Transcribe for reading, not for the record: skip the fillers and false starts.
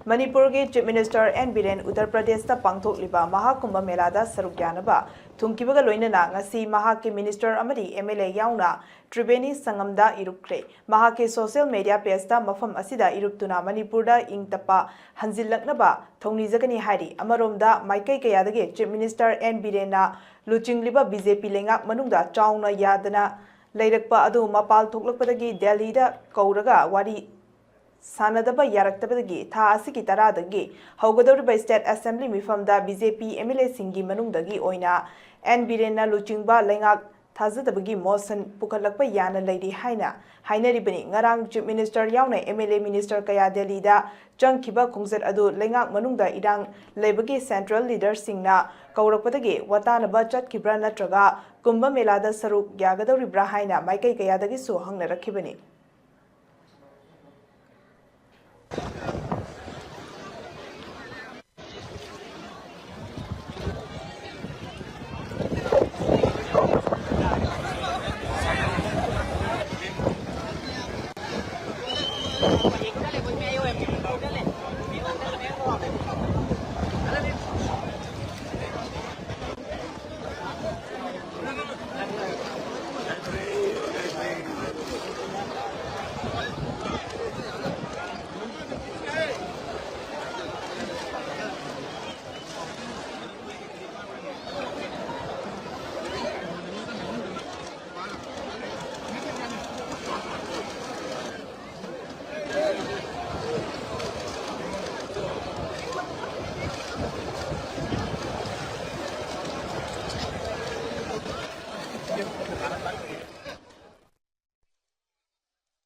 मणिपुर के chief minister N Biren Uttar Pradesh पांथोक्लिबा महाकुंभ मेलादा सरुक यानबा थुंकिबगा लोइनना ngasi महाके मिनिस्टर अमरी एमएलए याउना त्रिवेणी संगमदा इरुक्रे महाके सोशल मीडिया पेजदा मफम असिदा इरुक्तुना मणिपुरदा इंगतपा हंजिल्लकनबा थौनिजगनी हारी अमरोमदा माइकई कयादगे चीफ मिनिस्टर एन बीरेनना लुचिंगलिबा बीजेपी लेंगाक मनुंगदा चाउना यादना लेरकपा अदु मपाल थोक्लकपदगी दिल्लीदा कौरगा वारी सानदबा यारक्तबदगी था असिकी तरादगी हौगदौरिबा स्टेट असेंबली मिफमदा बीजेपी एमएलए सिंगी मनुंगदगी ओइना एन बीरेनना लुचिंगबा लेंगाक थाजदबगी मोशन पुखलकपा याना लेरी हाइना हाइनरिबनी ngarang चीफ मिनिस्टर याउना एमएलए मिनिस्टर कया दिल्लीदा चंगखिबा खोंगजत अदु लेंगाक मनुंगदा इरांग लेबगी सेंट्रल लीडर सिंगना कौरकपदगी वतानबा चटखिब्रा नत्रगा कुंभ मेलादा सरुक यागदौरिब्रा हाइना माइकई कयादगी सु हंगनरखिबनी